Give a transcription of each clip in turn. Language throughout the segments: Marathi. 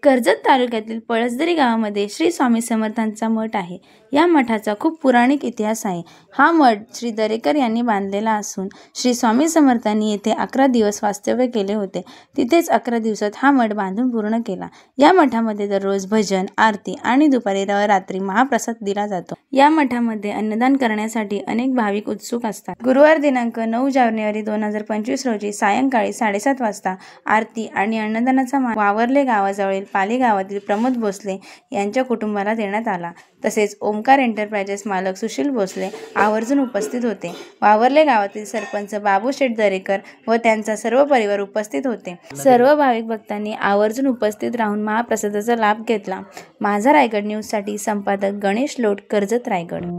कर्जत तालुक्यातील पळसदरी गावामध्ये श्री स्वामी समर्थांचा मठ आहे। या मठाचा खूप पौराणिक इतिहास आहे। हा मठ श्री दरेकर यांनी बांधलेला असून श्री स्वामी समर्थांनी येथे 11 दिवस वास्तव्य केले होते। तिथेच 11 दिवसात हा मठ बांधून पूर्ण केला। या मठामध्ये दररोज भजन, आरती आणि दुपारी रात्री महाप्रसाद दिला जातो। या मठामध्ये अन्नदान करण्यासाठी अनेक भाविक उत्सुक असतात। गुरुवार दिनांक 9 जानेवारी 2025 रोजी सायंकाळी 7:30 वाजता आरती आणि अन्नदानाचा मान वावरले गावाजवळील पाली गावातील प्रमोद भोसले यांच्या कुटुंबाला देण्यात आला। तसेच ओमकार एंटरप्राइजेस मालक सुशील भोसले आवर्जून उपस्थित होते। वावरले गावातील सरपंच बाबू शेठ दरेकर व त्यांचा सर्व परिवार उपस्थित होते। सर्व भाविक भक्तांनी आवर्जून उपस्थित राहून महाप्रसादाचा लाभ घेतला। माझा रायगड न्यूजसाठी संपादक गणेश लोट, कर्जत, रायगड।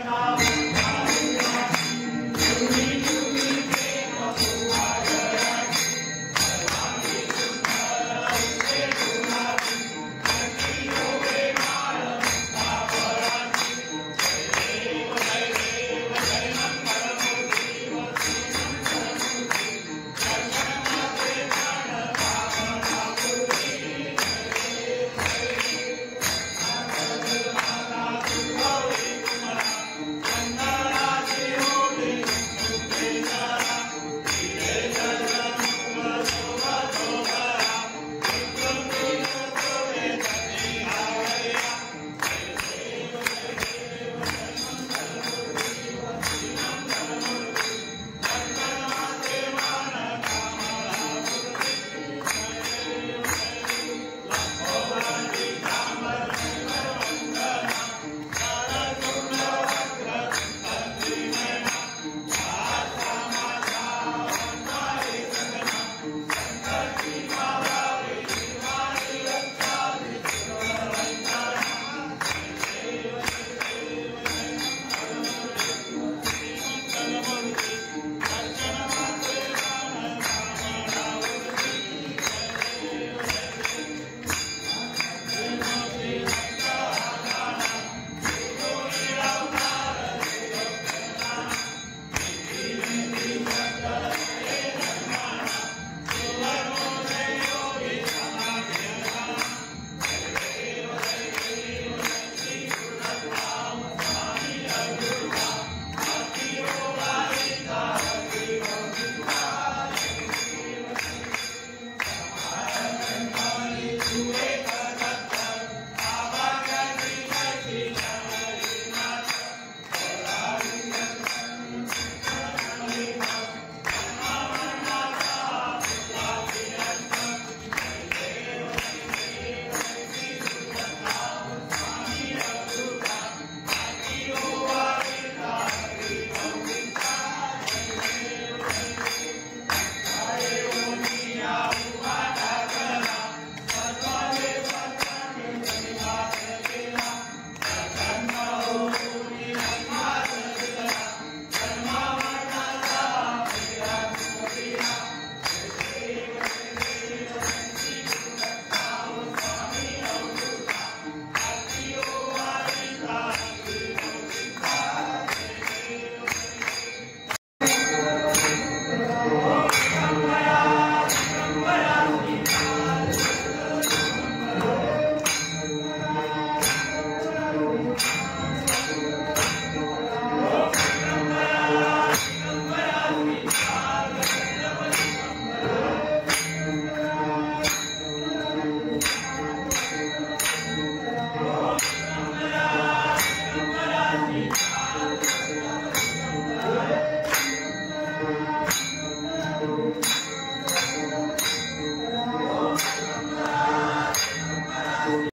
Thank you.